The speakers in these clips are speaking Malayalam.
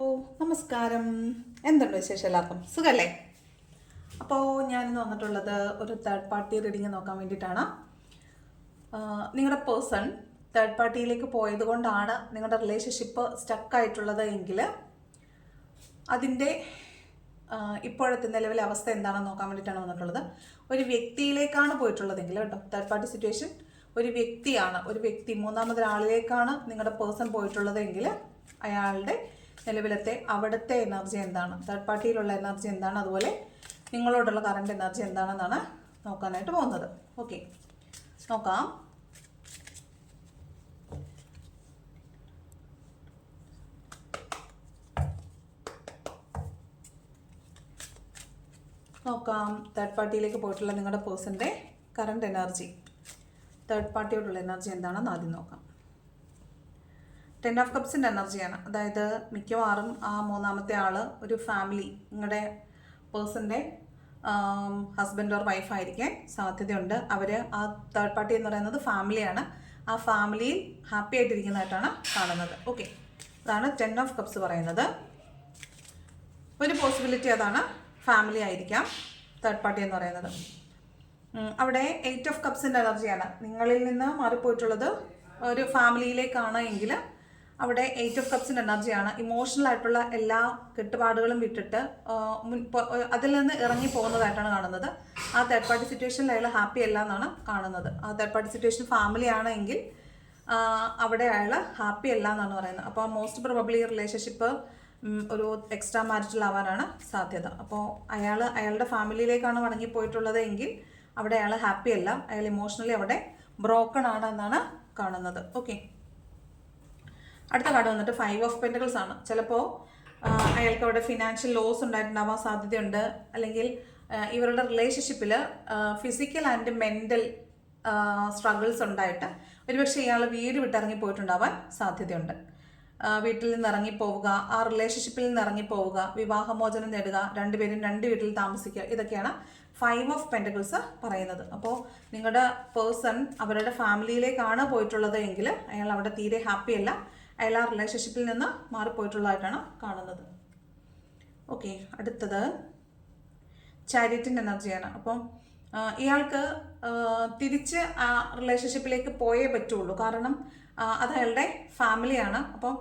ഓ നമസ്കാരം. എന്തുണ്ട് വിശേഷം? എല്ലാവർക്കും സുഖല്ലേ? അപ്പോൾ ഞാനിന്ന് വന്നിട്ടുള്ളത് ഒരു തേർഡ് പാർട്ടി റീഡിങ് നോക്കാൻ വേണ്ടിയിട്ടാണ്. നിങ്ങളുടെ പേഴ്സൺ തേർഡ് പാർട്ടിയിലേക്ക് പോയത് കൊണ്ടാണ് നിങ്ങളുടെ റിലേഷൻഷിപ്പ് സ്റ്റക്കായിട്ടുള്ളത് എങ്കിൽ അതിൻ്റെ ഇപ്പോഴത്തെ നിലവിലെ അവസ്ഥ എന്താണെന്ന് നോക്കാൻ വേണ്ടിയിട്ടാണ് വന്നിട്ടുള്ളത്. ഒരു വ്യക്തിയിലേക്കാണ് പോയിട്ടുള്ളതെങ്കിൽ കേട്ടോ, തേർഡ് പാർട്ടി സിറ്റുവേഷൻ ഒരു വ്യക്തിയാണ്, ഒരു വ്യക്തി മൂന്നാമതൊരാളിലേക്കാണ് നിങ്ങളുടെ പേഴ്സൺ പോയിട്ടുള്ളതെങ്കിൽ അയാളുടെ നിലവിലത്തെ അവിടുത്തെ എനർജി എന്താണ്, തേർഡ് പാർട്ടിയിലുള്ള എനർജി എന്താണ്, അതുപോലെ നിങ്ങളോടുള്ള കറണ്ട് എനർജി എന്താണെന്നാണ് നോക്കാനായിട്ട് പോകുന്നത്. ഓക്കെ, നോക്കാം. തേർഡ് പാർട്ടിയിലേക്ക് പോയിട്ടുള്ള നിങ്ങളുടെ പേഴ്സൻ്റെ കറണ്ട് എനർജി, തേർഡ് പാർട്ടിയോടുള്ള എനർജി എന്താണെന്ന് ആദ്യം നോക്കാം. 10 ഓഫ് കപ്സിൻ്റെ എനർജിയാണ്. അതായത് മിക്കവാറും ആ മൂന്നാമത്തെ ആൾ ഒരു ഫാമിലി, നിങ്ങളുടെ പേഴ്സൻ്റെ ഹസ്ബൻഡ് ഓർ വൈഫായിരിക്കാൻ സാധ്യതയുണ്ട്. അവർ ആ തേർഡ് പാർട്ടി എന്ന് പറയുന്നത് ഫാമിലിയാണ്. ആ ഫാമിലിയിൽ ഹാപ്പി ആയിട്ടിരിക്കുന്നതായിട്ടാണ് കാണുന്നത്. ഓക്കെ, അതാണ് 10 ഓഫ് കപ്സ് പറയുന്നത്. ഒരു പോസിബിലിറ്റി അതാണ്, ഫാമിലി ആയിരിക്കാം തേർഡ് പാർട്ടി എന്ന് പറയുന്നത്. അവിടെ 8 ഓഫ് കപ്സിൻ്റെ എനർജിയാണ്. നിങ്ങളിൽ നിന്ന് മാറിപ്പോയിട്ടുള്ളത് ഒരു ഫാമിലിയിലേക്കാണ് എങ്കിൽ അവിടെ 8 ഓഫ് കപ്സിൻ്റെ എനർജിയാണ്. ഇമോഷണൽ ആയിട്ടുള്ള എല്ലാ കെട്ടുപാടുകളും വിട്ടിട്ട് അതിൽ നിന്ന് ഇറങ്ങി പോകുന്നതായിട്ടാണ് കാണുന്നത്. ആ തേർഡ് പാർട്ടി സിറ്റുവേഷനിൽ അയാൾ ഹാപ്പി അല്ല എന്നാണ് കാണുന്നത്. ആ തേർഡ് പാർട്ടി സിറ്റുവേഷൻ ഫാമിലി ആണെങ്കിൽ അവിടെ അയാൾ ഹാപ്പി അല്ല എന്നാണ് പറയുന്നത്. അപ്പോൾ മോസ്റ്റ് പ്രോബബ്ലി ഈ റിലേഷൻഷിപ്പ് ഒരു എക്സ്ട്രാ മാരിറ്റൽ ആവാനാണ് സാധ്യത. അപ്പോൾ അയാളുടെ ഫാമിലിയിലേക്കാണ് മടങ്ങിപ്പോയിട്ടുള്ളത് എങ്കിൽ അവിടെ അയാൾ ഹാപ്പി അല്ല, അയാൾ ഇമോഷണലി അവിടെ ബ്രോക്കൺ ആണ് എന്നാണ് കാണുന്നത്. ഓക്കെ, അടുത്ത കാർഡ് വന്നിട്ട് 5 ഓഫ് പെൻറ്റക്കിൾസ് ആണ്. ചിലപ്പോൾ അയാൾക്ക് അവിടെ ഫിനാൻഷ്യൽ ലോസ് ഉണ്ടായിട്ടുണ്ടാവാൻ സാധ്യതയുണ്ട്. അല്ലെങ്കിൽ ഇവരുടെ റിലേഷൻഷിപ്പിൽ ഫിസിക്കൽ ആൻഡ് മെൻ്റൽ സ്ട്രഗിൾസ് ഉണ്ടായിട്ട് ഒരുപക്ഷെ ഇയാൾ വീട് വിട്ടിറങ്ങി പോയിട്ടുണ്ടാവാൻ സാധ്യതയുണ്ട്. വീട്ടിൽ നിന്ന് ഇറങ്ങിപ്പോവുക, ആ റിലേഷൻഷിപ്പിൽ നിന്ന് ഇറങ്ങിപ്പോവുക, വിവാഹമോചനം നേടുക, രണ്ടുപേരും രണ്ട് വീട്ടിൽ താമസിക്കുക, ഇതൊക്കെയാണ് 5 ഓഫ് പെൻറ്റക്കിൾസ് പറയുന്നത്. അപ്പോൾ നിങ്ങളുടെ പേഴ്സൺ അവരുടെ ഫാമിലിയിലേക്കാണ് പോയിട്ടുള്ളത് എങ്കിൽ അയാൾ അവിടെ തീരെ ഹാപ്പി അല്ല, അയാൾ ആ റിലേഷൻഷിപ്പിൽ നിന്ന് മാറിപ്പോയിട്ടുള്ളതായിട്ടാണ് കാണുന്നത്. ഓക്കെ, അടുത്തത് ചാരിറ്റിൻ്റെ എനർജിയാണ്. അപ്പം ഇയാൾക്ക് തിരിച്ച് ആ റിലേഷൻഷിപ്പിലേക്ക് പോയേ പറ്റുള്ളൂ, കാരണം അത് അയാളുടെ ഫാമിലിയാണ്. അപ്പം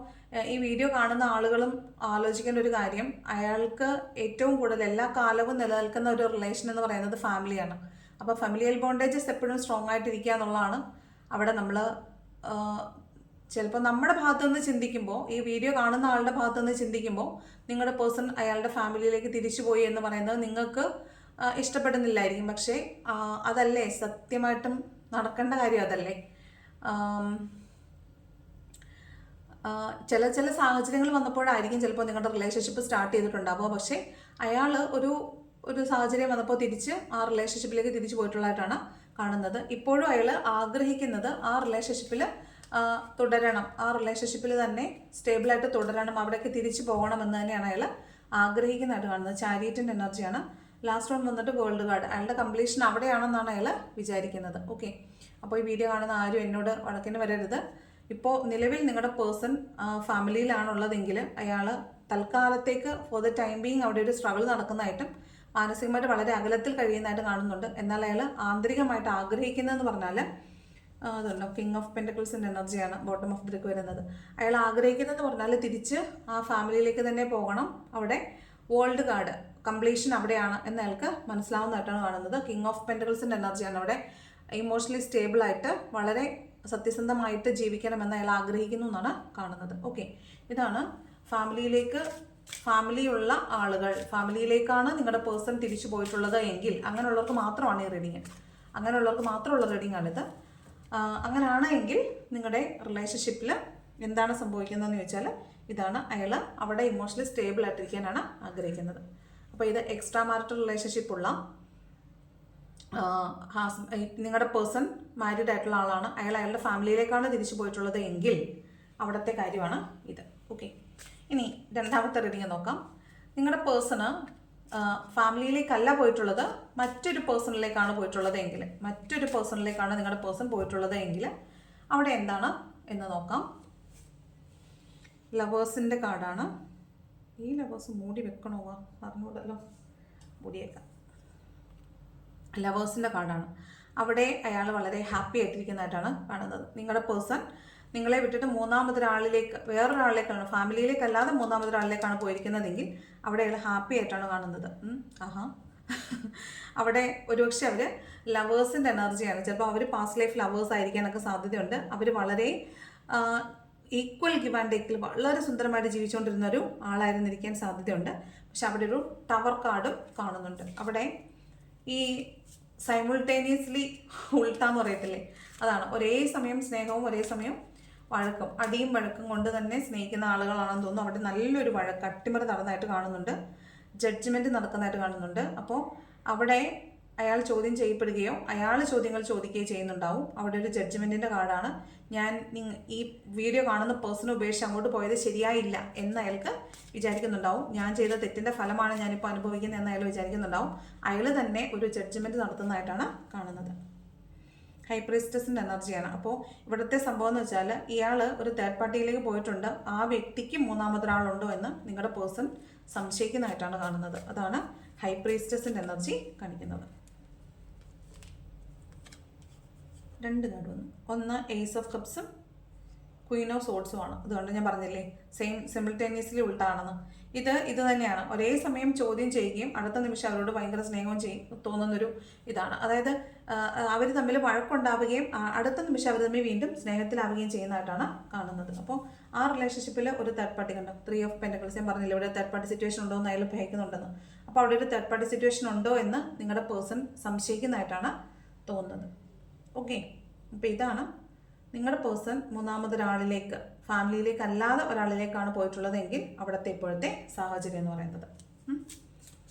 ഈ വീഡിയോ കാണുന്ന ആളുകളും ആലോചിക്കേണ്ട ഒരു കാര്യം, അയാൾക്ക് ഏറ്റവും കൂടുതൽ എല്ലാ കാലവും നിലനിൽക്കുന്ന ഒരു റിലേഷൻ എന്ന് പറയുന്നത് ഫാമിലിയാണ്. അപ്പോൾ ഫാമിലിയൽ ബോണ്ടേജസ് എപ്പോഴും സ്ട്രോങ് ആയിട്ടിരിക്കുക എന്നുള്ളതാണ് അവിടെ നമ്മൾ ചിലപ്പോൾ നമ്മുടെ ഭാഗത്തു നിന്ന് ചിന്തിക്കുമ്പോൾ, ഈ വീഡിയോ കാണുന്ന ആളുടെ ഭാഗത്തു നിന്ന് ചിന്തിക്കുമ്പോൾ നിങ്ങളുടെ പേഴ്സൺ അയാളുടെ ഫാമിലിയിലേക്ക് തിരിച്ചു പോയി എന്ന് പറയുന്നത് നിങ്ങൾക്ക് ഇഷ്ടപ്പെടുന്നില്ലായിരിക്കും. പക്ഷേ അതല്ലേ സത്യമായിട്ടും നടക്കേണ്ട കാര്യം, അതല്ലേ. ചില സാഹചര്യങ്ങൾ വന്നപ്പോഴായിരിക്കും ചിലപ്പോൾ നിങ്ങളുടെ റിലേഷൻഷിപ്പ് സ്റ്റാർട്ട് ചെയ്തിട്ടുണ്ടാവുക. പക്ഷേ അയാൾ ഒരു സാഹചര്യം വന്നപ്പോൾ തിരിച്ച് ആ റിലേഷൻഷിപ്പിലേക്ക് തിരിച്ചു പോയിട്ടുള്ളതായിട്ടാണ് കാണുന്നത്. ഇപ്പോഴും അയാൾ ആഗ്രഹിക്കുന്നത് ആ റിലേഷൻഷിപ്പിൽ തുടരണം, ആ റിലേഷൻഷിപ്പിൽ തന്നെ സ്റ്റേബിളായിട്ട് തുടരണം, അവിടേക്ക് തിരിച്ചു പോകണമെന്ന് തന്നെയാണ് അയാൾ ആഗ്രഹിക്കുന്നതായിട്ട് കാണുന്നത്. ചാരിറ്റിൻ്റെ എനർജിയാണ്. ലാസ്റ്റ് വൺ വന്നിട്ട് വേൾഡ് കാർഡ്. അയാളുടെ കംപ്ലീഷൻ അവിടെയാണെന്നാണ് അയാൾ വിചാരിക്കുന്നത്. ഓക്കെ, അപ്പോൾ ഈ വീഡിയോ കാണുന്ന ആരും എന്നോട് വഴക്കിന് വരരുത്. ഇപ്പോൾ നിലവിൽ നിങ്ങളുടെ പേഴ്സൺ ഫാമിലിയിലാണുള്ളതെങ്കിൽ അയാൾ തൽക്കാലത്തേക്ക് ഫോർ ദ ടൈം ബീങ് അവിടെ ഒരു സ്ട്രഗിൾ നടക്കുന്നതായിട്ടും മാനസികമായിട്ട് വളരെ അകലത്തിൽ കഴിയുന്നതായിട്ട് കാണുന്നുണ്ട്. എന്നാൽ അയാൾ ആന്തരികമായിട്ട് ആഗ്രഹിക്കുന്നതെന്ന് പറഞ്ഞാൽ അതുണ്ടോ, കിങ് ഓഫ് പെൻറ്റക്കിൾസിൻ്റെ എനർജിയാണ് ബോട്ടം ഓഫ് ദ ഡെക്ക് വരുന്നത്. അയാൾ ആഗ്രഹിക്കുന്നതെന്ന് പറഞ്ഞാൽ തിരിച്ച് ആ ഫാമിലിയിലേക്ക് തന്നെ പോകണം. അവിടെ വേൾഡ് കാർഡ് കംപ്ലീഷൻ അവിടെയാണ് എന്ന് അയാൾക്ക് മനസ്സിലാവുന്നതായിട്ടാണ് കാണുന്നത്. കിങ് ഓഫ് പെൻറ്റക്കിൾസിൻ്റെ എനർജിയാണ്. അവിടെ ഇമോഷണലി സ്റ്റേബിളായിട്ട് വളരെ സത്യസന്ധമായിട്ട് ജീവിക്കണമെന്ന് അയാൾ ആഗ്രഹിക്കുന്നു എന്നാണ് കാണുന്നത്. ഓക്കെ, ഇതാണ് ഫാമിലിയുള്ള ആളുകൾ, ഫാമിലിയിലേക്കാണ് നിങ്ങളുടെ പേഴ്സൺ തിരിച്ചു പോയിട്ടുള്ളത് എങ്കിൽ അങ്ങനെയുള്ളവർക്ക് മാത്രമാണ് ഈ റീഡിങ്, അങ്ങനെയുള്ളവർക്ക് മാത്രമുള്ള റീഡിംഗ് ആണിത്. അങ്ങനെയാണ് എങ്കിൽ നിങ്ങളുടെ റിലേഷൻഷിപ്പിൽ എന്താണ് സംഭവിക്കുന്നതെന്ന് ചോദിച്ചാൽ ഇതാണ്, അയാൾ അവിടെ ഇമോഷണലി സ്റ്റേബിൾ ആയിട്ടിരിക്കാനാണ് ആഗ്രഹിക്കുന്നത്. അപ്പോൾ ഇത് എക്സ്ട്രാ മാരിറ്റൽ റിലേഷൻഷിപ്പുള്ള നിങ്ങളുടെ പേഴ്സൺ മാരീഡ് ആയിട്ടുള്ള ആളാണ്, അയാളുടെ ഫാമിലിയിലേക്കാണ് തിരിച്ചു പോയിട്ടുള്ളത് എങ്കിൽ അവിടുത്തെ കാര്യമാണ് ഇത്. ഓക്കെ, ഇനി രണ്ടാമത്തെ റീഡിങ് നോക്കാം. നിങ്ങളുടെ പേഴ്സണ് ഫാമിലിയിലേക്കല്ല പോയിട്ടുള്ളത്, മറ്റൊരു പേഴ്സണിലേക്കാണ് പോയിട്ടുള്ളത് എങ്കിൽ, മറ്റൊരു പേഴ്സണിലേക്കാണ് നിങ്ങളുടെ പേഴ്സൺ പോയിട്ടുള്ളത് എങ്കിൽ അവിടെ എന്താണ് എന്ന് നോക്കാം. ലവേഴ്സിൻ്റെ കാർഡാണ്. ഈ ലവേഴ്സ് മൂടി വെക്കണോ പറഞ്ഞൂടല്ലോ, മൂടിയേക്കാം. ലവേഴ്സിൻ്റെ കാർഡാണ്. അവിടെ അയാൾ വളരെ ഹാപ്പി ആയിട്ടിരിക്കുന്നതായിട്ടാണ് കാണുന്നത്. നിങ്ങളുടെ പേഴ്സൺ നിങ്ങളെ വിട്ടിട്ട് മൂന്നാമതൊരാളിലേക്ക്, വേറൊരാളിലേക്കാണ്, ഫാമിലിയിലേക്കല്ലാതെ മൂന്നാമതൊരാളിലേക്കാണ് പോയിരിക്കുന്നതെങ്കിൽ അവിടെ അയാൾ ഹാപ്പി ആയിട്ടാണ് കാണുന്നത്. അവിടെ ഒരുപക്ഷെ അവർ ലവേഴ്സിൻ്റെ എനർജിയാണ്. ചിലപ്പോൾ അവർ പാസ്റ്റ് ലൈഫ് ലവേഴ്സ് ആയിരിക്കാനൊക്കെ സാധ്യതയുണ്ട്. അവർ വളരെ ഈക്വൽ ഗിവ് ആൻഡ് ടേക്കിൽ വളരെ സുന്ദരമായിട്ട് ജീവിച്ചുകൊണ്ടിരുന്ന ഒരു ആളായിരുന്നിരിക്കാൻ സാധ്യതയുണ്ട്. പക്ഷെ അവിടെ ഒരു ടവർ കാർഡും കാണുന്നുണ്ട്. അവിടെ ഈ സൈമിൾട്ടേനിയസ്ലി ഉൾട്ടാന്ന് പറയത്തില്ലേ, അതാണ്. ഒരേ സമയം സ്നേഹവും ഒരേ സമയം വഴക്കും, അടിയും വഴക്കും കൊണ്ട് തന്നെ സ്നേഹിക്കുന്ന ആളുകളാണെന്ന് തോന്നുന്നു. അവിടെ നല്ലൊരു വഴക്ക്, അട്ടിമറി നടന്നതായിട്ട് കാണുന്നുണ്ട്, ജഡ്ജ്മെൻറ്റ് നടക്കുന്നതായിട്ട് കാണുന്നുണ്ട്. അപ്പോൾ അവിടെ അയാൾ ചോദ്യം ചെയ്യപ്പെടുകയോ അയാൾ ചോദ്യങ്ങൾ ചോദിക്കുകയോ ചെയ്യുന്നുണ്ടാവും. അവിടെ ഒരു ജഡ്ജ്മെൻറ്റിൻ്റെ കാർഡാണ്. ഞാൻ ഈ വീഡിയോ കാണുന്ന പേഴ്സണെ ഉപേക്ഷിച്ച് അങ്ങോട്ട് പോയത് ശരിയായില്ല എന്ന് അയാൾക്ക് വിചാരിക്കുന്നുണ്ടാവും. ഞാൻ ചെയ്ത തെറ്റിൻ്റെ ഫലമാണ് ഞാനിപ്പോൾ അനുഭവിക്കുന്നത് എന്ന് അയാൾ വിചാരിക്കുന്നുണ്ടാവും. അയാൾ തന്നെ ഒരു ജഡ്ജ്മെൻറ്റ് നടത്തുന്നതായിട്ടാണ് കാണുന്നത്. ഹൈ പ്രീസ്റ്റസിൻ്റെ എനർജിയാണ്. അപ്പോൾ ഇവിടുത്തെ സംഭവം എന്ന് വെച്ചാൽ ഇയാൾ ഒരു തേർഡ് പാർട്ടിയിലേക്ക് പോയിട്ടുണ്ട്. ആ വ്യക്തിക്ക് മൂന്നാമതൊരാളുണ്ടോ എന്ന് നിങ്ങളുടെ പേഴ്സൺ സംശയിക്കുന്നതായിട്ടാണ് കാണുന്നത്. അതാണ് ഹൈ പ്രീസ്റ്റസിൻ്റെ എനർജി കാണിക്കുന്നത്. 2 കാർഡ് വന്നു. ഒന്ന് ഏസ് ഓഫ് കപ്സും ക്വീൻ ഓഫ് സോഡ്സുമാണ്. അതുകൊണ്ട് ഞാൻ പറഞ്ഞില്ലേ സെയിം സിമിൾട്ടേനിയസ്ലി ഉൾട്ടാണെന്ന്. ഇത് തന്നെയാണ്. ഒരേ സമയം ചോദ്യം ചെയ്യുകയും അടുത്ത നിമിഷം അവരോട് ഭയങ്കര സ്നേഹവും തോന്നുന്നൊരു ഇതാണ്. അതായത് അവർ തമ്മിൽ വഴക്കുണ്ടാവുകയും അടുത്ത നിമിഷം അവർ തമ്മിൽ വീണ്ടും സ്നേഹത്തിലാവുകയും ചെയ്യുന്നതായിട്ടാണ് കാണുന്നത്. അപ്പോൾ ആ റിലേഷൻഷിപ്പിൽ ഒരു തേർഡ് പാർട്ടി കണ്ടോ, 3 ഓഫ് പെൻറ്റക്കിൾസ്. ഞാൻ പറഞ്ഞില്ല ഇവിടെ തേർഡ് പാർട്ടി സിറ്റുവേഷൻ ഉണ്ടോ എന്ന് അയാൾ ഭയക്കുന്നുണ്ടെന്ന്. അപ്പോൾ അവിടെ ഒരു തേർഡ് പാർട്ടി സിറ്റുവേഷൻ ഉണ്ടോ എന്ന് നിങ്ങളുടെ പേഴ്സൺ സംശയിക്കുന്നതായിട്ടാണ് തോന്നുന്നത്. ഓക്കെ, അപ്പോൾ ഇതാണ് നിങ്ങളുടെ പേഴ്സൺ മൂന്നാമതൊരാളിലേക്ക്, ഫാമിലിയിലേക്ക് അല്ലാതെ ഒരാളിലേക്കാണ് പോയിട്ടുള്ളതെങ്കിൽ അവിടുത്തെ ഇപ്പോഴത്തെ സാഹചര്യം എന്ന് പറയുന്നത്.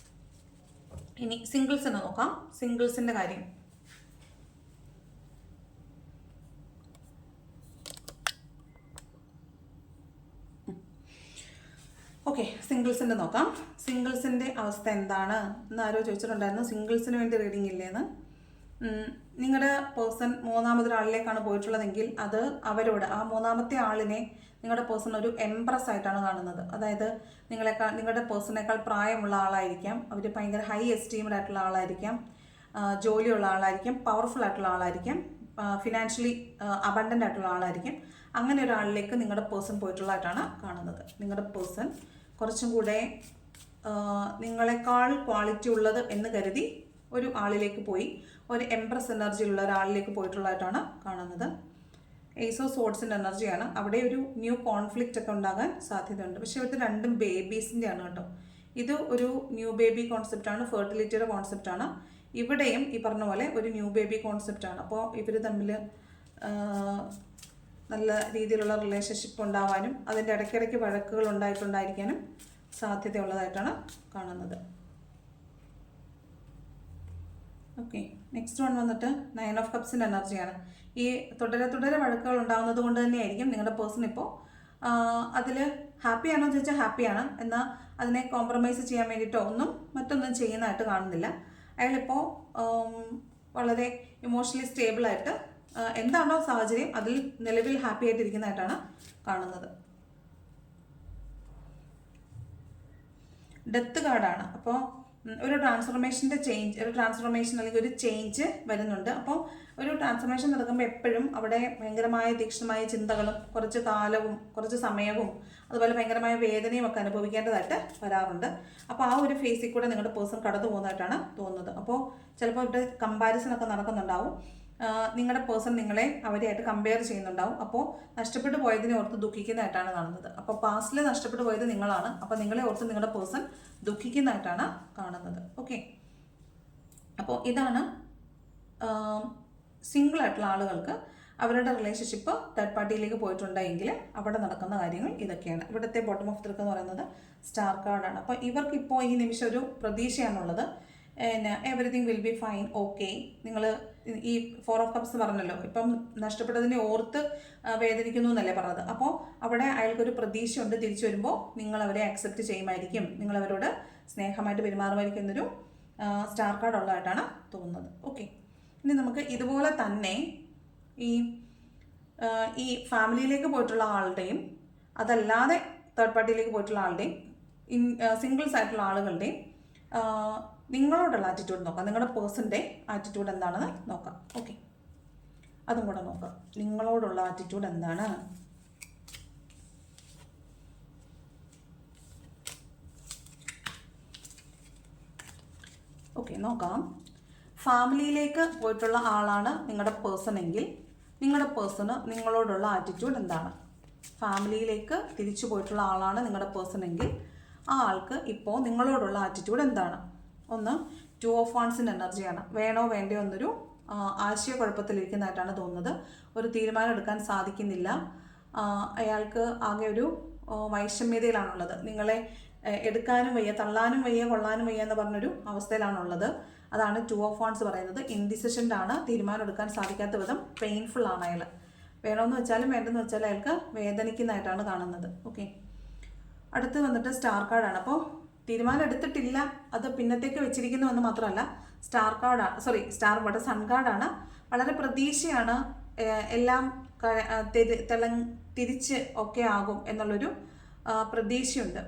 ഇനി സിംഗിൾസിനെ നോക്കാം. സിംഗിൾസിൻ്റെ കാര്യം. ഓക്കെ, സിംഗിൾസിൻ്റെ നോക്കാം. സിംഗിൾസിൻ്റെ അവസ്ഥ എന്താണ് എന്ന് ആരോ ചോദിച്ചിട്ടുണ്ടായിരുന്നു. സിംഗിൾസിന് വേണ്ടി റീഡിംഗ് ഇല്ലേന്ന്. നിങ്ങളുടെ പേഴ്സൺ മൂന്നാമതൊരാളിലേക്കാണ് പോയിട്ടുള്ളതെങ്കിൽ അത് അവരോട്, ആ മൂന്നാമത്തെ ആളിനെ നിങ്ങളുടെ പേഴ്സൺ ഒരു എംപ്രസ് ആയിട്ടാണ് കാണുന്നത്. അതായത് നിങ്ങളുടെ പേഴ്സണേക്കാൾ പ്രായമുള്ള ആളായിരിക്കാം, അവർ ഭയങ്കര ഹൈ എസ്റ്റീംഡ് ആയിട്ടുള്ള ആളായിരിക്കാം, ജോലിയുള്ള ആളായിരിക്കും, പവർഫുൾ ആയിട്ടുള്ള ആളായിരിക്കും, ഫിനാൻഷ്യലി അബണ്ടൻ്റ് ആയിട്ടുള്ള ആളായിരിക്കും. അങ്ങനെ ഒരാളിലേക്ക് നിങ്ങളുടെ പേഴ്സൺ പോയിട്ടുള്ളതായിട്ടാണ് കാണുന്നത്. നിങ്ങളുടെ പേഴ്സൺ കുറച്ചും കൂടെ നിങ്ങളെക്കാൾ ക്വാളിറ്റി ഉള്ളത് എന്ന് കരുതി ഒരു ആളിലേക്ക് പോയി, ഒരു എംപ്രസ് എനർജിയുള്ള ഒരാളിലേക്ക് പോയിട്ടുള്ളതായിട്ടാണ് കാണുന്നത്. ഏസ് ഓഫ് സോഡ്സിൻ്റെ എനർജിയാണ്. അവിടെ ഒരു ന്യൂ കോൺഫ്ലിക്റ്റ് ഒക്കെ ഉണ്ടാകാൻ സാധ്യതയുണ്ട്. പക്ഷേ ഇവിടുത്തെ രണ്ടും ബേബീസിൻ്റെയാണ് കേട്ടോ. ഇത് ഒരു ന്യൂ ബേബി കോൺസെപ്റ്റാണ്, ഫെർട്ടിലിറ്റിയുടെ കോൺസെപ്റ്റാണ്. ഇവിടെയും ഈ പറഞ്ഞ പോലെ ഒരു ന്യൂ ബേബി കോൺസെപ്റ്റാണ്. അപ്പോൾ ഇവർ തമ്മിൽ നല്ല രീതിയിലുള്ള റിലേഷൻഷിപ്പ് ഉണ്ടാവാനും അതിൻ്റെ ഇടയ്ക്കിടയ്ക്ക് വഴക്കുകൾ ഉണ്ടായിട്ടുണ്ടായിരിക്കാനും സാധ്യതയുള്ളതായിട്ടാണ് കാണുന്നത്. ഓക്കെ, നെക്സ്റ്റ് വൺ വന്നിട്ട് 9 ഓഫ് കപ്സിൻ്റെ എനർജിയാണ്. ഈ തുടരെ വഴക്കുകൾ ഉണ്ടാകുന്നത് കൊണ്ട് തന്നെയായിരിക്കും നിങ്ങളുടെ പേഴ്സൺ ഇപ്പോൾ അതിൽ ഹാപ്പിയാണോ എന്ന് ചോദിച്ചാൽ ഹാപ്പിയാണ്, എന്നാൽ അതിനെ കോംപ്രമൈസ് ചെയ്യാൻ വേണ്ടിയിട്ടോ മറ്റൊന്നും ചെയ്യുന്നതായിട്ട് കാണുന്നില്ല. അയാളിപ്പോൾ വളരെ ഇമോഷണലി സ്റ്റേബിളായിട്ട് എന്താണോ സാഹചര്യം അതിൽ നിലവിൽ ഹാപ്പി ആയിട്ടിരിക്കുന്നതായിട്ടാണ് കാണുന്നത്. ഡെത്ത് കാർഡാണ്. അപ്പോൾ ഒരു ട്രാൻസ്ഫോർമേഷൻ അല്ലെങ്കിൽ ഒരു ചേഞ്ച് വരുന്നുണ്ട്. അപ്പോൾ ഒരു ട്രാൻസ്ഫോർമേഷൻ നടക്കുമ്പോൾ എപ്പോഴും അവിടെ ഭയങ്കരമായ തീക്ഷ്ണമായ ചിന്തകളും കുറച്ച് കാലവും കുറച്ച് സമയവും അതുപോലെ ഭയങ്കരമായ വേദനയും ഒക്കെ അനുഭവിക്കേണ്ടതായിട്ട് വരാറുണ്ട്. അപ്പോൾ ആ ഒരു ഫേസിൽ കൂടെ നിങ്ങളുടെ പേഴ്സൺ കടന്നു പോകുന്നതായിട്ടാണ് തോന്നുന്നത്. അപ്പോൾ ചിലപ്പോൾ ഇവിടെ കമ്പാരിസൺ ഒക്കെ നടക്കുന്നുണ്ടാവും. നിങ്ങളുടെ പേഴ്സൺ അവരെയായിട്ട് കമ്പയർ ചെയ്യുന്നുണ്ടാവും. അപ്പോൾ നഷ്ടപ്പെട്ടു പോയതിനെ ഓർത്ത് ദുഃഖിക്കുന്നതായിട്ടാണ് കാണുന്നത്. അപ്പോൾ പാസ്റ്റിൽ നഷ്ടപ്പെട്ടു പോയത് നിങ്ങളാണ്. അപ്പോൾ നിങ്ങളെ ഓർത്ത് നിങ്ങളുടെ പേഴ്സൺ ദുഃഖിക്കുന്നതായിട്ടാണ് കാണുന്നത്. ഓക്കെ, അപ്പോൾ ഇതാണ് സിംഗിൾ ആയിട്ടുള്ള ആളുകൾക്ക് അവരുടെ റിലേഷൻഷിപ്പ് തേർഡ് പാർട്ടിയിലേക്ക് പോയിട്ടുണ്ടെങ്കിൽ അവിടെ നടക്കുന്ന കാര്യങ്ങൾ ഇതൊക്കെയാണ്. ഇവിടുത്തെ ബോട്ടം ഓഫ് ദ എന്ന് പറയുന്നത് സ്റ്റാർ കാർഡാണ്. അപ്പോൾ ഇവർക്കിപ്പോൾ ഈ നിമിഷം ഒരു പ്രതീക്ഷയാണുള്ളത്. Everything will be fine, okay. നിങ്ങൾ ഈ 4 ഓഫ് കപ്സ് പറഞ്ഞല്ലോ, ഇപ്പം നഷ്ടപ്പെട്ടതിനെ ഓർത്ത് വേദനിക്കുന്നു എന്നല്ലേ പറഞ്ഞത്. അപ്പോൾ അവിടെ അയാൾക്കൊരു പ്രതീക്ഷയുണ്ട്, തിരിച്ചു വരുമ്പോൾ നിങ്ങൾ അവരെ അക്സെപ്റ്റ് ചെയ്യുമായിരിക്കും, നിങ്ങൾ അവരോട് സ്നേഹമായിട്ട് പെരുമാറുമായിരിക്കും എന്നൊരു സ്റ്റാർ കാർഡ് ഉള്ളതായിട്ടാണ് തോന്നുന്നത്. ഓക്കെ, ഇനി നമുക്ക് ഇതുപോലെ തന്നെ ഈ ഫാമിലിയിലേക്ക് പോയിട്ടുള്ള ആളുടെയും അതല്ലാതെ തേർഡ് പാർട്ടിയിലേക്ക് പോയിട്ടുള്ള ആളുടെയും സിംഗിൾസ് ആയിട്ടുള്ള ആളുകളുടെയും നിങ്ങളോടുള്ള ആറ്റിറ്റ്യൂഡ് നോക്കാം. നിങ്ങളുടെ പേഴ്സൻ്റെ ആറ്റിറ്റ്യൂഡ് എന്താണെന്ന് നോക്കാം. ഓക്കെ, അതും കൂടെ നോക്കാം. നിങ്ങളോടുള്ള ആറ്റിറ്റ്യൂഡ് എന്താണ്? ഓക്കെ, നോക്കാം. ഫാമിലിയിലേക്ക് പോയിട്ടുള്ള ആളാണ് നിങ്ങളുടെ പേഴ്സൺ എങ്കിൽ നിങ്ങളുടെ പേഴ്സണ് നിങ്ങളോടുള്ള ആറ്റിറ്റ്യൂഡ് എന്താണ്? ഫാമിലിയിലേക്ക് തിരിച്ചു പോയിട്ടുള്ള ആളാണ് നിങ്ങളുടെ പേഴ്സൺ എങ്കിൽ ആ ആൾക്ക് ഇപ്പോൾ നിങ്ങളോടുള്ള ആറ്റിറ്റ്യൂഡ് എന്താണ്? ഒന്ന്, 2 ഓഫ് വാൺസിൻ്റെ എനർജിയാണ്. വേണോ വേണ്ടയോ എന്നൊരു ആശയക്കുഴപ്പത്തിലിരിക്കുന്നതായിട്ടാണ് തോന്നുന്നത്. ഒരു തീരുമാനം എടുക്കാൻ സാധിക്കുന്നില്ല. അയാൾക്ക് ആകെ ഒരു വൈഷമ്യതയിലാണുള്ളത്. നിങ്ങളെ എടുക്കാനും വയ്യ, തള്ളാനും വയ്യ, കൊള്ളാനും വയ്യ എന്ന് പറഞ്ഞൊരു അവസ്ഥയിലാണുള്ളത്. അതാണ് 2 ഓഫ് വാൺസ് പറയുന്നത്. ഇൻഡിസിഷൻ്റെ ആണ്, തീരുമാനം എടുക്കാൻ സാധിക്കാത്ത വിധം പെയിൻഫുൾ ആണ് അയാൾ. വേണമെന്ന് വെച്ചാലും വേണ്ടെന്ന് വെച്ചാലും അയാൾക്ക് വേദനിക്കുന്നതായിട്ടാണ് കാണുന്നത്. ഓക്കെ, അടുത്ത് വന്നിട്ട് സ്റ്റാർ കാർഡാണ്. അപ്പോൾ തീരുമാനം എടുത്തിട്ടില്ല, അത് പിന്നത്തേക്ക് വെച്ചിരിക്കുന്നു എന്ന് മാത്രമല്ല, സ്റ്റാർ പോട്ടെ, സൺ കാർഡാണ്. വളരെ പ്രതീക്ഷയാണ്, എല്ലാം തിരിച്ച് ഒക്കെ ആകും എന്നുള്ളൊരു പ്രതീക്ഷയുണ്ട്.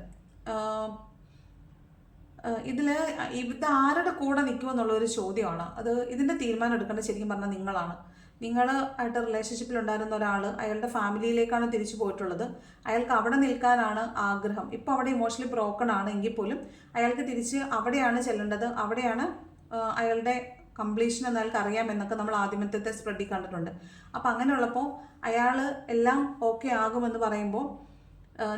ഇത് ആരുടെ കൂടെ നിൽക്കുമെന്നുള്ളൊരു ചോദ്യമാണ്. ഇതിൻ്റെ തീരുമാനം എടുക്കേണ്ടത് ശരിക്കും പറഞ്ഞാൽ നിങ്ങളാണ്. നിങ്ങൾ ആയിട്ട് റിലേഷൻഷിപ്പിലുണ്ടായിരുന്ന ഒരാൾ അയാളുടെ ഫാമിലിയിലേക്കാണ് തിരിച്ചു പോയിട്ടുള്ളത്. അയാൾക്ക് അവിടെ നിൽക്കാനാണ് ആഗ്രഹം. ഇപ്പോൾ അവിടെ ഇമോഷണലി ബ്രോക്കൺ ആണ് എങ്കിൽ പോലും അയാൾക്ക് തിരിച്ച് അവിടെയാണ് ചെല്ലേണ്ടത്. അവിടെയാണ് അയാളുടെ കംപ്ലീഷൻ എന്ന് അയാൾക്ക് അറിയാമെന്നൊക്കെ നമ്മൾ ആദ്യമത്തെ സ്പ്രെഡിൽ കണ്ടിട്ടുണ്ട്. അപ്പോൾ അങ്ങനെയുള്ളപ്പോൾ അയാൾ എല്ലാം ഓക്കെ ആകുമെന്ന് പറയുമ്പോൾ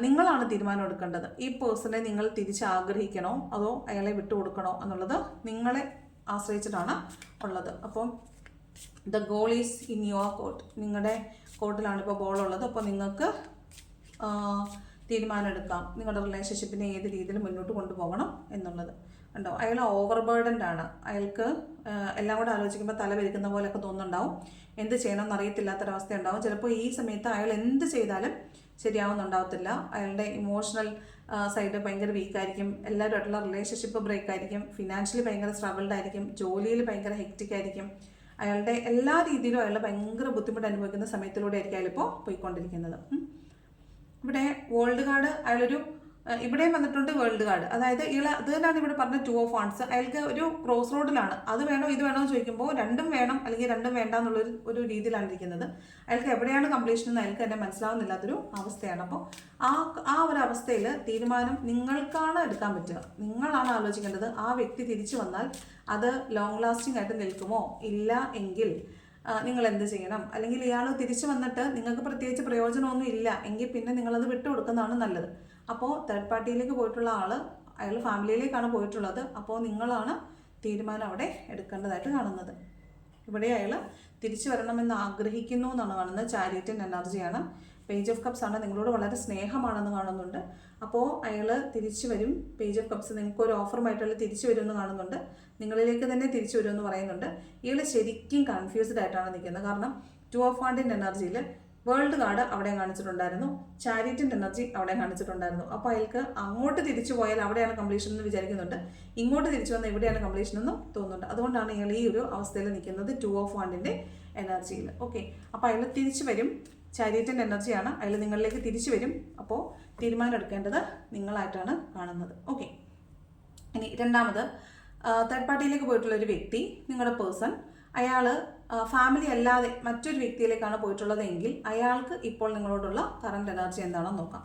നിങ്ങളാണ് തീരുമാനം എടുക്കേണ്ടത്. ഈ പേഴ്സണെ നിങ്ങൾ തിരിച്ച് ആഗ്രഹിക്കണോ അതോ അയാളെ വിട്ടുകൊടുക്കണോ എന്നുള്ളത് നിങ്ങളെ ആശ്രയിച്ചിട്ടാണ് ഉള്ളത്. അപ്പം the goal is in your court. നിങ്ങളുടെ കോർട്ടിലാണ് ഇപ്പോൾ ബോളുള്ളത്. അപ്പോൾ നിങ്ങൾക്ക് തീരുമാനം എടുക്കാം നിങ്ങളുടെ റിലേഷൻഷിപ്പിനെ ഏത് രീതിയിൽ മുന്നോട്ട് കൊണ്ടുപോകണം എന്നുള്ളത്. ഉണ്ടോ, അയാൾ ഓവർ ബേർഡൻഡ് ആണ്. അയാൾക്ക് എല്ലാം കൂടെ ആലോചിക്കുമ്പോൾ തല വലിക്കുന്ന പോലെയൊക്കെ തോന്നുന്നുണ്ടാവും. എന്ത് ചെയ്യണമെന്ന് അറിയത്തില്ലാത്തൊരവസ്ഥ ഉണ്ടാവും. ചിലപ്പോൾ ഈ സമയത്ത് അയാൾ എന്ത് ചെയ്താലും ശരിയാവുന്നുണ്ടാവത്തില്ല. അയാളുടെ ഇമോഷണൽ സൈഡ് ഭയങ്കര വീക്കായിരിക്കും. എല്ലാവരുമായിട്ടുള്ള റിലേഷൻഷിപ്പ് ബ്രേക്ക് ആയിരിക്കും. ഫിനാൻഷ്യലി ഭയങ്കര സ്ട്രഗിൾഡ് ആയിരിക്കും. ജോലിയിൽ ഭയങ്കര ഹെക്റ്റിക് ആയിരിക്കും. അയാളുടെ എല്ലാ രീതിയിലും അയാൾ ഭയങ്കര ബുദ്ധിമുട്ട് അനുഭവിക്കുന്ന സമയത്തിലൂടെ ആയിരിക്കും അയാളിപ്പോൾ പോയിക്കൊണ്ടിരിക്കുന്നത്. ഇവിടെ വേൾഡ് കാർഡ് അയാളൊരു ഇവിടെയും വന്നിട്ടുണ്ട് വേൾഡ് കാർഡ്. അതായത് അത് തന്നെയാണ് ഇവിടെ പറഞ്ഞ 2 ഓഫ് വാൺസ്. അയാൾക്ക് ഒരു ക്രോസ് റോഡിലാണ്. അത് വേണോ ഇത് വേണോ എന്ന് ചോദിക്കുമ്പോൾ രണ്ടും വേണം അല്ലെങ്കിൽ രണ്ടും വേണ്ട എന്നുള്ളൊരു രീതിയിലാണ് ഇരിക്കുന്നത്. അയാൾക്ക് എവിടെയാണ് കംപ്ലീഷൻ എന്ന് അയാൾക്ക് തന്നെ മനസ്സിലാവുന്നില്ലാത്തൊരു അവസ്ഥയാണ്. അപ്പോൾ ആ ഒരു അവസ്ഥയിൽ തീരുമാനം നിങ്ങൾക്കാണ് എടുക്കാൻ പറ്റുക. നിങ്ങളാണ് ആലോചിക്കേണ്ടത്. ആ വ്യക്തി തിരിച്ചു വന്നാൽ അത് ലോങ് ലാസ്റ്റിംഗ് ആയിട്ട് നിൽക്കുമോ ഇല്ല എങ്കിൽ നിങ്ങൾ എന്ത് ചെയ്യണം? അല്ലെങ്കിൽ ഇയാൾ തിരിച്ചു വന്നിട്ട് നിങ്ങൾക്ക് പ്രത്യേകിച്ച് പ്രയോജനമൊന്നും ഇല്ല എങ്കിൽ പിന്നെ നിങ്ങളത് വിട്ടുകൊടുക്കുന്നതാണ് നല്ലത്. അപ്പോൾ തേർഡ് പാർട്ടിയിലേക്ക് പോയിട്ടുള്ള അയാൾ ഫാമിലിയിലേക്കാണ് പോയിട്ടുള്ളത്. അപ്പോൾ നിങ്ങളാണ് തീരുമാനം അവിടെ എടുക്കേണ്ടതായിട്ട് കാണുന്നത്. ഇവിടെ അയാൾ തിരിച്ചു വരണമെന്ന് ആഗ്രഹിക്കുന്നു എന്നാണ് കാണുന്നത്. ചാരിറ്റിൻ എനർജിയാണ്. പേജ് ഓഫ് കപ്സ് ആണ്. നിങ്ങളോട് വളരെ സ്നേഹമാണെന്ന് കാണുന്നുണ്ട്. അപ്പോൾ അയാൾ തിരിച്ചു വരും. പേജ് ഓഫ് കപ്സ് നിങ്ങൾക്ക് ഒരു ഓഫറുമായിട്ട് തിരിച്ചു വരുമെന്ന് കാണുന്നുണ്ട്. നിങ്ങളിലേക്ക് തന്നെ തിരിച്ചു വരുമെന്ന് പറയുന്നുണ്ട്. ഇയാൾ ശരിക്കും കൺഫ്യൂസ്ഡ് ആയിട്ടാണ് നിൽക്കുന്നത്. കാരണം 2 ഓഫ് വാണ്ടിൻ്റെ എനർജിയിൽ വേൾഡ് കാർഡ് അവിടെ കാണിച്ചിട്ടുണ്ടായിരുന്നു, ചാരിറ്റിൻ്റെ എനർജി അവിടെ കാണിച്ചിട്ടുണ്ടായിരുന്നു. അപ്പോൾ അയാൾക്ക് അങ്ങോട്ട് തിരിച്ചു പോയാൽ അവിടെയാണ് കംപ്ലീഷൻ എന്ന് വിചാരിക്കുന്നുണ്ട്. ഇങ്ങോട്ട് തിരിച്ചു വന്നാൽ ഇവിടെയാണ് കംപ്ലീഷൻ എന്ന് തോന്നുന്നുണ്ട്. അതുകൊണ്ടാണ് ഇയാൾ ഈ ഒരു അവസ്ഥയിൽ നിൽക്കുന്നത് 2 ഓഫ് വാണ്ടിൻ്റെ എനർജിയിൽ. ഓക്കെ, അപ്പോൾ അയാൾ തിരിച്ചു വരും. ചാരിറ്റിൻ്റെ എനർജിയാണ്. അയാൾ നിങ്ങളിലേക്ക് തിരിച്ചു വരും. അപ്പോൾ തീരുമാനം എടുക്കേണ്ടത് നിങ്ങളായിട്ടാണ് കാണുന്നത്. ഓക്കെ, ഇനി രണ്ടാമത് തേർഡ് പാർട്ടിയിലേക്ക് പോയിട്ടുള്ള ഒരു വ്യക്തി, നിങ്ങളുടെ പേഴ്സൺ, അയാൾ ഫാമിലി അല്ലാതെ മറ്റൊരു വ്യക്തിയിലേക്കാണ് പോയിട്ടുള്ളത് എങ്കിൽ അയാൾക്ക് ഇപ്പോൾ നിങ്ങളോടുള്ള കറണ്ട് എനർജി എന്താണെന്ന് നോക്കാം.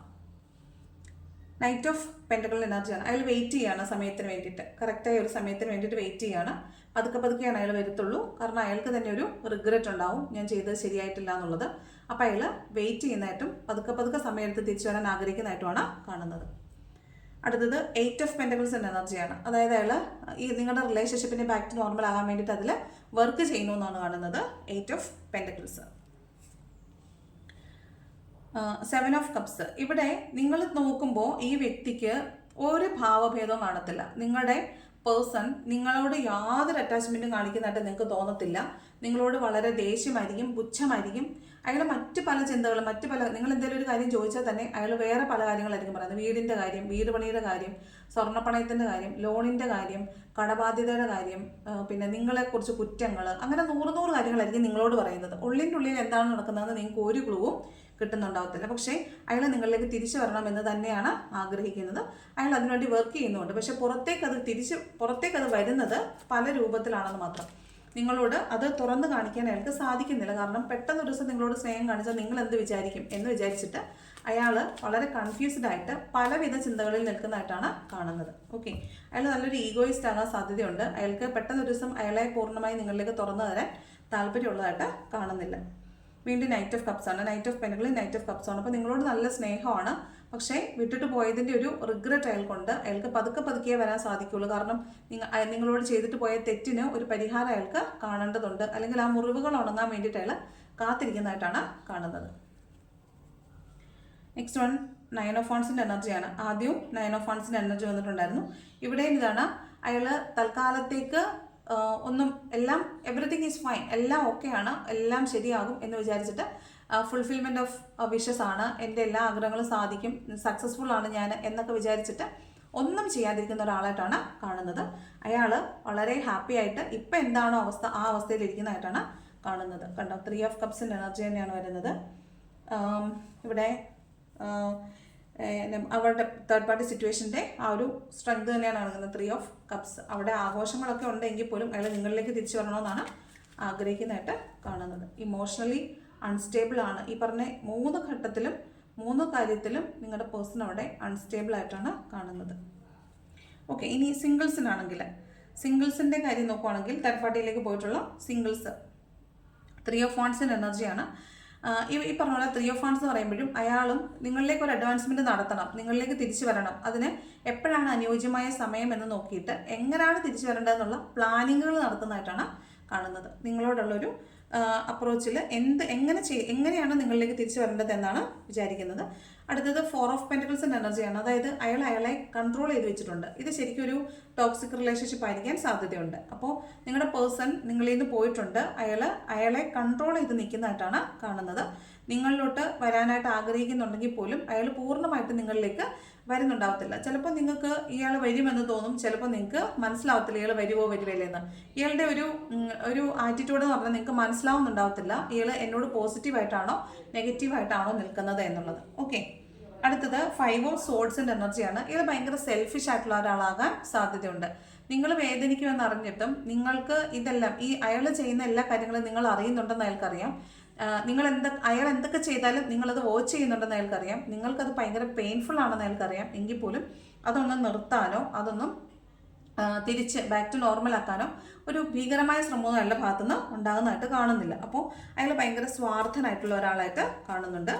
നൈറ്റ് ഓഫ് പെൻറ്റക്കിൾ എനർജിയാണ്. അയാൾ വെയിറ്റ് ചെയ്യാണ് സമയത്തിന് വേണ്ടിയിട്ട്, കറക്റ്റായ ഒരു സമയത്തിന് വേണ്ടിയിട്ട് വെയിറ്റ് ചെയ്യാണ്. പതുക്കെയാണ് അയാൾ വരത്തുള്ളൂ. കാരണം അയാൾക്ക് തന്നെ ഒരു റിഗ്രറ്റ് ഉണ്ടാവും, ഞാൻ ചെയ്തത് ശരിയായിട്ടില്ല എന്നുള്ളത്. അപ്പോൾ അയാൾ വെയിറ്റ് ചെയ്യുന്നതായിട്ടും പതുക്കെ സമയത്ത് തിരിച്ചു വരാൻ ആഗ്രഹിക്കുന്നതായിട്ടുമാണ് കാണുന്നത്. അടുത്തത് 8 ഓഫ് പെൻറ്റക്കിൾസ് എനർജിയാണ്. അതായത് അയാൾ ഈ നിങ്ങളുടെ റിലേഷൻഷിപ്പിനെ ബാക്ക് ടു നോർമൽ ആകാൻ വേണ്ടിയിട്ട് അതിൽ വർക്ക് ചെയ്യുന്നു എന്നാണ് കാണുന്നത്. 8 ഓഫ് പെൻറ്റക്കിൾസ്. 7 of cups. ഇവിടെ നിങ്ങൾ നോക്കുമ്പോൾ ഈ വ്യക്തിക്ക് ഒരു ഭാവഭേദവും കാണത്തില്ല. നിങ്ങളുടെ പേഴ്സൺ നിങ്ങളോട് യാതൊരു അറ്റാച്ച്മെൻറ്റും കാണിക്കുന്നതായിട്ട് നിങ്ങൾക്ക് തോന്നത്തില്ല. നിങ്ങളോട് വളരെ ദേഷ്യമായിരിക്കും, പുച്ഛമായിരിക്കും. അയാൾ മറ്റ് പല ചിന്തകളും നിങ്ങൾ എന്തെങ്കിലും ഒരു കാര്യം ചോദിച്ചാൽ തന്നെ അയാൾ വേറെ പല കാര്യങ്ങളായിരിക്കും പറയുന്നത്. വീടിൻ്റെ കാര്യം, വീട് പണിയുടെ കാര്യം, സ്വർണ്ണപ്പണയത്തിൻ്റെ കാര്യം, ലോണിൻ്റെ കാര്യം, കടബാധ്യതയുടെ കാര്യം, പിന്നെ നിങ്ങളെക്കുറിച്ച് കുറ്റങ്ങൾ, അങ്ങനെ 100 കാര്യങ്ങളായിരിക്കും നിങ്ങളോട് പറയുന്നത്. ഉള്ളിൻ്റെ ഉള്ളിൽ എന്താണ് നടക്കുന്നതെന്ന് നിങ്ങൾക്ക് ഒരു ക്ലൂവും കിട്ടുന്നുണ്ടാവത്തില്ല. പക്ഷേ അയാൾ നിങ്ങളിലേക്ക് തിരിച്ചു വരണം എന്ന് തന്നെയാണ് ആഗ്രഹിക്കുന്നത്. അയാൾ അതിനുവേണ്ടി വർക്ക് ചെയ്യുന്നുണ്ട്. പക്ഷേ പുറത്തേക്ക് അത് വരുന്നത് പല രൂപത്തിലാണെന്ന് മാത്രം. നിങ്ങളോട് അത് തുറന്ന് കാണിക്കാൻ അയാൾക്ക് സാധിക്കുന്നില്ല. കാരണം പെട്ടെന്ന് ഒരു ദിവസം നിങ്ങളോട് സ്നേഹം കാണിച്ചാൽ നിങ്ങൾ എന്ത് വിചാരിക്കും എന്ന് വിചാരിച്ചിട്ട് അയാൾ വളരെ കൺഫ്യൂസ്ഡ് ആയിട്ട് പലവിധ ചിന്തകളിൽ നിൽക്കുന്നതായിട്ടാണ് കാണുന്നത്. ഓക്കെ, അയാൾ നല്ലൊരു ഈഗോയിസ്റ്റ് ആകാൻ സാധ്യതയുണ്ട്. അയാൾക്ക് പെട്ടെന്ന് ഒരു ദിവസം അയാളെ പൂർണ്ണമായി നിങ്ങളിലേക്ക് തുറന്നു തരാൻ താല്പര്യമുള്ളതായിട്ട് കാണുന്നില്ല. വീണ്ടും നൈറ്റ് ഓഫ് കപ്സ് ആണ്. Knight of pentacle, knight of cups ആണ്. അപ്പോൾ നിങ്ങളോട് നല്ല സ്നേഹമാണ്. പക്ഷേ വിട്ടിട്ട് പോയതിൻ്റെ ഒരു റിഗ്രറ്റ് അയാൾക്കുണ്ട്. അയാൾക്ക് പതുക്കെ വരാൻ സാധിക്കുള്ളൂ. കാരണം നിങ്ങളോട് ചെയ്തിട്ട് പോയ തെറ്റിന് ഒരു പരിഹാരം അയാൾക്ക് കാണേണ്ടതുണ്ട്. അല്ലെങ്കിൽ ആ മുറിവുകൾ ഉണങ്ങാൻ വേണ്ടിയിട്ട് അയാൾ കാത്തിരിക്കുന്നതായിട്ടാണ് കാണുന്നത്. നെക്സ്റ്റ് വൺ 9 ഓഫ് വാണ്ട്സിൻ്റെ എനർജിയാണ്. ആദ്യവും 9 ഓഫ് വാണ്ട്സിൻ്റെ എനർജി വന്നിട്ടുണ്ടായിരുന്നു. ഇവിടെയും ഇതാണ്. അയാൾ തൽക്കാലത്തേക്ക് എവറിത്തിങ് ഈസ് ഫൈൻ, എല്ലാം ഓക്കെയാണ്, എല്ലാം ശരിയാകും എന്ന് വിചാരിച്ചിട്ട് ഫുൾഫിൽമെൻറ്റ് ഓഫ് വിഷസ് ആണ്, എൻ്റെ എല്ലാ ആഗ്രഹങ്ങളും സാധിക്കും, സക്സസ്ഫുൾ ആണ് ഞാൻ എന്നൊക്കെ വിചാരിച്ചിട്ട് ഒന്നും ചെയ്യാതിരിക്കുന്ന ഒരാളായിട്ടാണ് കാണുന്നത്. അയാൾ വളരെ ഹാപ്പി ആയിട്ട് ഇപ്പം എന്താണോ അവസ്ഥ ആ അവസ്ഥയിൽ ഇരിക്കുന്നതായിട്ടാണ് കാണുന്നത്. കണ്ടോ, 3 ഓഫ് കപ്സിൻ്റെ എനർജി തന്നെയാണ് വരുന്നത്. ഇവിടെ അവരുടെ തേർഡ് പാർട്ടി സിറ്റുവേഷൻ്റെ ആ ഒരു സ്ട്രെങ്ത് തന്നെയാണ് കാണുന്നത്. 3 ഓഫ് കപ്സ്. അവിടെ ആഘോഷങ്ങളൊക്കെ ഉണ്ടെങ്കിൽ പോലും അയാൾ നിങ്ങളിലേക്ക് തിരിച്ചു വരണമെന്നാണ് ആഗ്രഹിക്കുന്നതായിട്ട് കാണുന്നത്. ഇമോഷണലി അൺസ്റ്റേബിൾ ആണ്. ഈ പറഞ്ഞ 3 ഘട്ടത്തിലും 3 കാര്യത്തിലും നിങ്ങളുടെ പേഴ്സൺ അവിടെ അൺസ്റ്റേബിൾ ആയിട്ടാണ് കാണുന്നത്. ഓക്കെ, ഇനി സിംഗിൾസിൻ്റെ കാര്യം നോക്കുവാണെങ്കിൽ തേർഡ് പാർട്ടിയിലേക്ക് പോയിട്ടുള്ള സിംഗിൾസ് 3 ഓഫ് വാണ്ട്സിൻ്റെ എനർജിയാണ്. ഈ പറഞ്ഞ പോലെ 3 ഓഫ് വാണ്ട്സ് എന്ന് പറയുമ്പോഴും അയാളും നിങ്ങളിലേക്ക് ഒരു അഡ്വാൻസ്മെൻറ്റ് നടത്തണം, നിങ്ങളിലേക്ക് തിരിച്ചു വരണം. അതിന് എപ്പോഴാണ് അനുയോജ്യമായ സമയം എന്ന് നോക്കിയിട്ട് എങ്ങനെയാണ് തിരിച്ചു വരേണ്ടതെന്നുള്ള പ്ലാനിങ്ങുകൾ നടത്തുന്നതായിട്ടാണ് കാണുന്നത്. നിങ്ങളോടുള്ളൊരു അപ്രോച്ചിൽ എങ്ങനെയാണ് നിങ്ങളിലേക്ക് തിരിച്ചു വരേണ്ടത് എന്നാണ് വിചാരിക്കുന്നത്. അടുത്തത് 4 ഓഫ് പെൻറ്റക്കിൾസിൻ്റെ എനർജിയാണ്. അതായത് അയാളെ കൺട്രോൾ ചെയ്ത് വെച്ചിട്ടുണ്ട്. ഇത് ശരിക്കും ഒരു ടോക്സിക് റിലേഷൻഷിപ്പ് ആയിരിക്കാൻ സാധ്യതയുണ്ട്. അപ്പോൾ നിങ്ങളുടെ പേഴ്സൺ നിങ്ങളിൽ നിന്ന് പോയിട്ടുണ്ട്. അയാളെ കൺട്രോൾ ചെയ്ത് നിൽക്കുന്നതായിട്ടാണ് കാണുന്നത്. നിങ്ങളിലോട്ട് വരാനായിട്ട് ആഗ്രഹിക്കുന്നുണ്ടെങ്കിൽ പോലും അയാൾ പൂർണ്ണമായിട്ട് നിങ്ങളിലേക്ക് വരുന്നുണ്ടാവത്തില്ല. ചിലപ്പോൾ നിങ്ങൾക്ക് ഇയാൾ വരുമെന്ന് തോന്നും, ചിലപ്പോൾ നിങ്ങൾക്ക് മനസ്സിലാവത്തില്ല ഇയാൾ വരുമോ വരികയില്ലെന്ന്. ഇയാളുടെ ഒരു ആറ്റിറ്റ്യൂഡ് എന്ന് പറഞ്ഞാൽ നിങ്ങൾക്ക് മനസ്സിലാവുന്നുണ്ടാവത്തില്ല ഇയാൾ എന്നോട് പോസിറ്റീവായിട്ടാണോ നെഗറ്റീവായിട്ടാണോ നിൽക്കുന്നത് എന്നുള്ളത്. ഓക്കെ, അടുത്തത് 5 ഓഫ് സോഡ്സിൻ്റെ എനർജിയാണ്. ഇയാൾ ഭയങ്കര സെൽഫിഷ് ആയിട്ടുള്ള ഒരാളാകാൻ സാധ്യതയുണ്ട്. നിങ്ങൾ വേദനിക്കുമെന്ന് അറിഞ്ഞിട്ടും നിങ്ങൾക്ക് ഇതെല്ലാം അയാൾ ചെയ്യുന്ന എല്ലാ കാര്യങ്ങളും നിങ്ങൾ അറിയുന്നുണ്ടെന്ന് അയാൾക്കറിയാം. അയാൾ എന്തൊക്കെ ചെയ്താലും നിങ്ങളത് വാച്ച് ചെയ്യുന്നുണ്ടെന്ന് അയാൾക്കറിയാം. നിങ്ങൾക്കത് ഭയങ്കര പെയിൻഫുൾ ആണെന്ന് അയാൾക്കറിയാം. എങ്കിൽ പോലും അതൊന്നും നിർത്താനോ അതൊന്നും തിരിച്ച് ബാക്ക് ടു നോർമൽ ആക്കാനോ ഒരു ഭീകരമായ ശ്രമമൊന്നും അയാളുടെ ഭാഗത്തുനിന്ന് ഉണ്ടാകുന്നതായിട്ട് കാണുന്നില്ല. അപ്പോൾ അയാൾ ഭയങ്കര സ്വാർത്ഥനായിട്ടുള്ള ഒരാളായിട്ട് കാണുന്നുണ്ട്.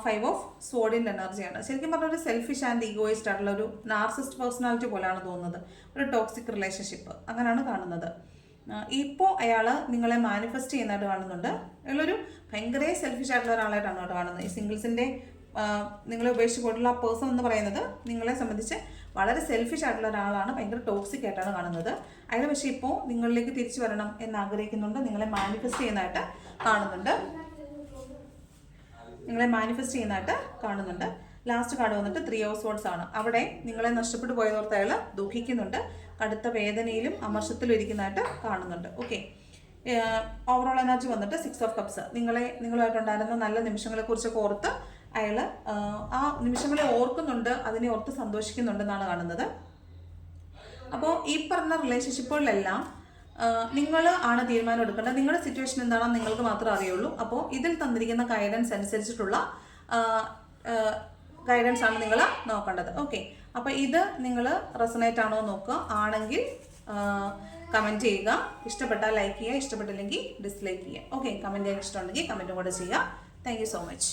5 ഓഫ് സോഡിൻ്റെ എനർജിയാണ്. ശരിക്കും പറഞ്ഞാൽ ഒരു സെൽഫിഷ് ആൻഡ് ഈഗോയിസ്റ്റ് ആയിട്ടുള്ള ഒരു നാർസിസ്റ്റ് പേഴ്സണാലിറ്റി പോലെയാണ് തോന്നുന്നത്. ഒരു ടോക്സിക് റിലേഷൻഷിപ്പ് അങ്ങനെയാണ് കാണുന്നത്. ഇപ്പോൾ അയാൾ നിങ്ങളെ മാനിഫെസ്റ്റ് ചെയ്യുന്നതായിട്ട് കാണുന്നുണ്ട്. അയാളൊരു ഭയങ്കര സെൽഫിഷ് ആയിട്ടുള്ള ഒരാളായിട്ടാണ് കേട്ടോ കാണുന്നത്. ഈ സിംഗിൾസിൻ്റെ നിങ്ങളെ ഉപേക്ഷിച്ച് പോയിട്ടുള്ള ആ പേഴ്സൺ എന്ന് പറയുന്നത് നിങ്ങളെ സംബന്ധിച്ച് വളരെ സെൽഫിഷ് ആയിട്ടുള്ള ഒരാളാണ്, ഭയങ്കര ടോക്സിക് ആയിട്ടാണ് കാണുന്നത്. അയാൾ പക്ഷേ ഇപ്പോൾ നിങ്ങളിലേക്ക് തിരിച്ചു വരണം എന്ന് ആഗ്രഹിക്കുന്നുണ്ട്, നിങ്ങളെ മാനിഫെസ്റ്റ് ചെയ്യുന്നതായിട്ട് കാണുന്നുണ്ട്. ലാസ്റ്റ് കാർഡ് വന്നിട്ട് 3 ഓഫ് സോഡ്സ് ആണ്. അവിടെ നിങ്ങളെ നഷ്ടപ്പെട്ടു പോയതോർത്ത് അയാൾ ദുഃഖിക്കുന്നുണ്ട്, കടുത്ത വേദനയിലും അമർഷത്തിലും ഇരിക്കുന്നതായിട്ട് കാണുന്നുണ്ട്. ഓക്കെ, ഓവറോൾ എനർജി വന്നിട്ട് 6 ഓഫ് കപ്സ്. നിങ്ങളുമായിട്ടുണ്ടായിരുന്ന നല്ല നിമിഷങ്ങളെക്കുറിച്ചൊക്കെ ഓർത്ത് അയാൾ ആ നിമിഷങ്ങളെ ഓർക്കുന്നുണ്ട്, അതിനെ ഓർത്ത് സന്തോഷിക്കുന്നുണ്ടെന്നാണ് കാണുന്നത്. അപ്പോൾ ഈ പറഞ്ഞ റിലേഷൻഷിപ്പുകളിലെല്ലാം നിങ്ങൾ ആണ് തീരുമാനം എടുക്കേണ്ടത്. നിങ്ങളുടെ സിറ്റുവേഷൻ എന്താണെന്ന് നിങ്ങൾക്ക് മാത്രമേ അറിയുള്ളൂ. അപ്പോൾ ഇതിൽ തന്നിരിക്കുന്ന ഗൈഡൻസ് അനുസരിച്ചിട്ടുള്ള ഗൈഡൻസ് ആണ് നിങ്ങൾ നോക്കേണ്ടത്. ഓക്കെ, അപ്പോൾ ഇത് നിങ്ങൾ റെസണേറ്റ് ആണോ നോക്കുക. ആണെങ്കിൽ കമൻറ്റ് ചെയ്യുക, ഇഷ്ടപ്പെട്ടാൽ ലൈക്ക് ചെയ്യുക, ഇഷ്ടപ്പെട്ടില്ലെങ്കിൽ ഡിസ്ലൈക്ക് ചെയ്യുക. ഓക്കെ, കമൻറ്റ് ചെയ്യാൻ ഇഷ്ടമുണ്ടെങ്കിൽ കമൻറ്റും കൂടെ ചെയ്യുക. Thank you so much.